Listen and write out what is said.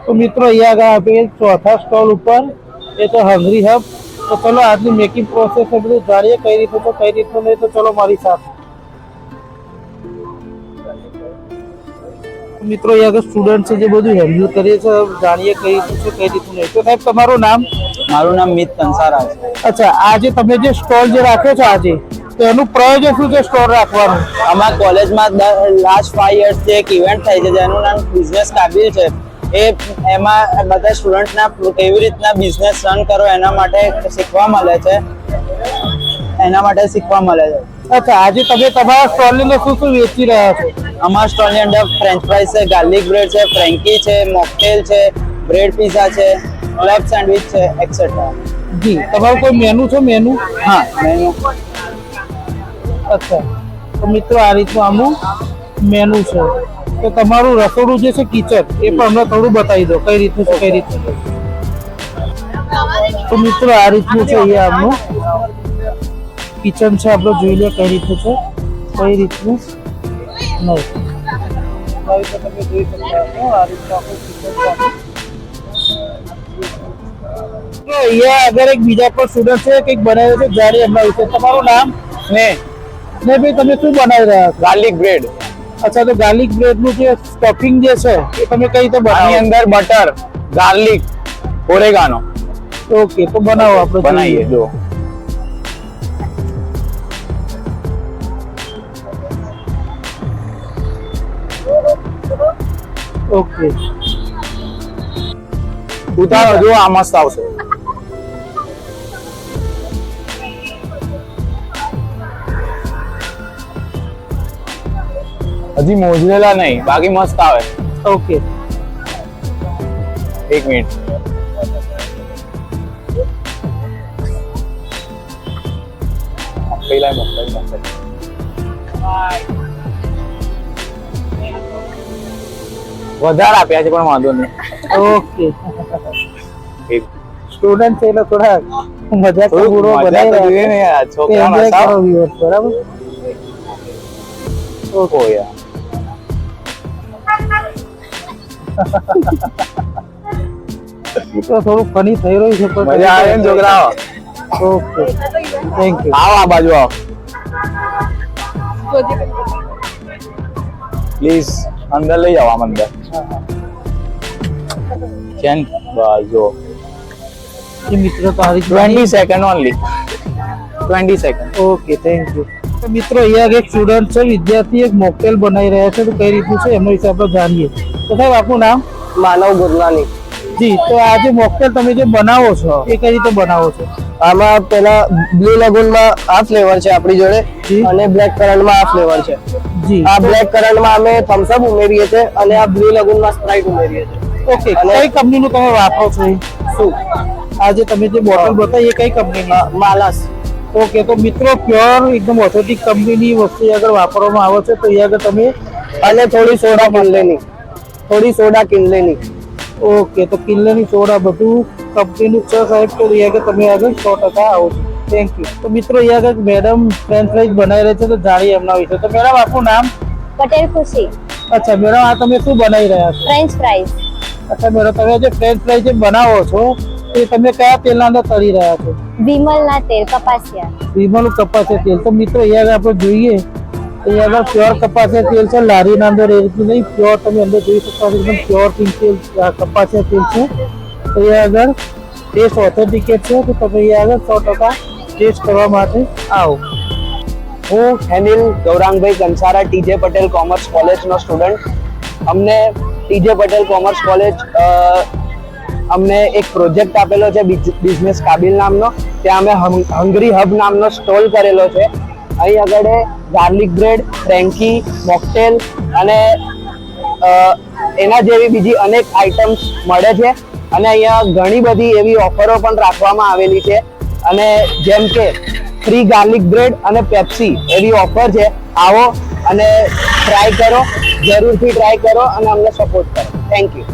तो मित्रों यहाँ આગળ चौथा स्टॉल ऊपर ये तो हंगरी हब। तो चलो आजની મેકિંગ પ્રોસેસ છે બધું જાણીએ કઈ રીતે તો કઈ રીતનું નહીં, તો ચલો મારી સાથે। મિત્રો यहाँ આગળ સ્ટુડન્ટ છે જે બધું હેન્ડલ કરે છે, જાણીએ કઈ રીતનું છે કઈ રીતનું નહીં। તો સાહેબ તમારું નામ? મારું નામ મિત કંસારા છે। અચ્છા, આજે તમે જે સ્ટોલ જે રાખ્યો છે આજે, તો એનું પ્રયોજન શું છે સ્ટોલ રાખવાનું? અમારા કોલેજમાં લાસ્ટ 5 યર્સથી એક ઇવેન્ટ થાય છે જેનું નામ બિઝનેસ કાબિલ છે। એમાં બધા સ્ટુડન્ટના કેવી રીતના બિઝનેસ રન કરો એના માટે શીખવા મળે છે। અચ્છા, આજે તમે તમારા સ્ટોલની અંદર શું શું વેચી રહ્યા છો? અમારા સ્ટોલની અંદર ફ્રેન્ચ ફ્રાઈઝ છે, ગાર્લિક બ્રેડ છે, ફ્રેન્કી છે, મોકટેલ છે, બ્રેડ પીઝા છે, ક્લબ સેન્ડવિચ છે એક્સેટ્રા। જી, તમારું કોઈ મેનુ છે? મેનુ? હા, મેનુ। અચ્છા, તો મિત્રો આ રીતનું આનું મેનુ છે। તો તમારું રસોડું જે છે કિચન એ પણ અમને થોડું બતાવી દો કઈ રીતનું છે કઈ રીતનું છે। તો મિત્રો આ રીતનું છે, અહીંયા આમનું કિચન છે, આપણે જોઈ લે કઈ રીતનું છે કઈ રીતનું નહીં। તમે જોઈ શકતા છો આ રીતનું આપણું કિચન છે। તો અહીંયા આગળ એક બીજા પણ સ્ટુડન્ટ છે કંઈક બનાવે છે, જાણે એમના વિશે। તમારું નામ? ને ભાઈ તમે શું બનાવી રહ્યા છો? Garlic bread. अच्छा, तो गार्लिक ब्रेड નું જે સ્ટફિંગ જે છે એ તમે કઈ રીતે બનાવો? આની અંદર બટર, ગાર્લિક, ઓરેગાનો। ઓકે, તો બનાવો, આપણે બનાવીએ જો। ઓકે, ઉતારો જો આ મસ્ત આવશે। હજી મોજરેલા નહીં, બાકી મસ્ત આવે। Okay, 1 minute. પહેલા વધારે આપ્યા છે પણ વાંધો નહીં। ઓકે, સ્ટુડન્ટ છે એટલે થોડા મજાક થોડુંક પૂરો મજા બનાવી તો રહ્યા જોઈએ છે। ને યાર, તો છોકરાનો enjoy સાવ કરો viewers, બરાબર? ઓહો યાર, તો થોડું ફની થઈ રહ્યું છે પણ મજા આવે ને છોકરાઓ? Okay, thank you. આવો આ બાજુ આવો પ્લીઝ, અંદર લઈ જાઓ આમ અંદર। કેન બાજુ એ મિત્રો તો આ રીતનું 20 second only, 20 second. Okay, thank you. તો મિત્રો અહીંયા એક સ્ટુડન્ટ છે, વિદ્યાર્થી એક મોકટેલ બનાવી રહ્યા છે, તો કઈ રીતનું છે એમના વિશે આપણે જાણીએ। તો સાહેબ આપનું નામ? માનવ ગુરનાની। જી, તો આ જે મોકટેલ તમે જે બનાવો છો એ કઈ રીતે બનાવો છો? આમાં પેલા બ્લુ લગુનમાં આ ફ્લેવર છે આપણી જોડે, અને બ્લેક કરન્ટમાં આ ફ્લેવર છે। જી, આ બ્લેક કરન્ટમાં અમે થમ્સ અપ ઉમેરીએ છીએ અને આ બ્લુ લગુનમાં સ્પ્રાઇટ ઉમેરીએ છીએ। ઓકે, કઈ કંપનીનું તમે વાપરો છો? શું આ જે તમે જે બોટલ બતાવી એ કઈ કંપનીની? માલાસ। ઓકે, તો મિત્રો પ્યોર એકદમ ઓથેન્ટિક કંપનીની વસ્તુ આગળ વાપરવામાં આવે છે। તો એ આગળ તમે અને થોડી સોડા કિનલેની, થોડી સોડા કિનલેની। ઓકે, તો કિલ્લેની સોડા બધું કંપનીનું છે સાહેબ। તો એ આગળ તમે આગળ 100% આવો છો। Thank you. તો મિત્રો એ આગળ મેડમ ફ્રેન્ચ ફ્રાઈઝ બનાવી રહ્યા છે, તો જાણીએ એમના વિશે। તો મેડમ આપનું નામ? પટેલ ખુશી। અચ્છા મેડમ, આ તમે શું બનાવી રહ્યા છો? French fries. અચ્છા મેડમ, તમે જે ફ્રેન્ચ ફ્રાઈઝ જે બનાવો છો એ તમે કયા તેલના અંદર તળી રહ્યા છો? વિમલના તેલ, કપાસિયા। વિમલનું કપાસિયા તેલ। તો મિત્રો એ આગળ આપણે જોઈએ તો એ આગળ પ્યોર કપાસિયા તેલ છે, લારીના અંદર એ રીતનું નહીં, પ્યોર તમે અંદર જોઈ શકતા છો, એકદમ પ્યોર તેલ કપાસિયા તેલ છે। તો એ આગળ ટેસ્ટ ઓથેન્ટિકેટ છે, તો તમે એ આગળ 100% ટેસ્ટ કરવા માટે આવો। હું હેનિલ ગૌરાંગભાઈ કંસારા, ટીજે પટેલ કોમર્સ કોલેજનો સ્ટુડન્ટ। અમને ટીજે પટેલ કોમર્સ કોલેજ અમને એક પ્રોજેક્ટ આપેલો છે બિઝનેસ કાબિલ નામનો। ત્યાં અમે હંગરી હબ નામનો સ્ટોલ કરેલો છે। અહીં આગળ ગાર્લિક બ્રેડ, ફ્રેન્કી, મોકટેલ અને એના જેવી બીજી અનેક આઇટમ્સ મળે છે। અને અહીંયા ઘણી બધી એવી ઓફરો પણ રાખવામાં આવેલી છે, અને જેમ કે ફ્રી ગાર્લિક બ્રેડ અને પેપ્સી એવી ઓફર છે। આવો અને ટ્રાય કરો, જરૂરથી ટ્રાય કરો અને અમને સપોર્ટ કરો। Thank you.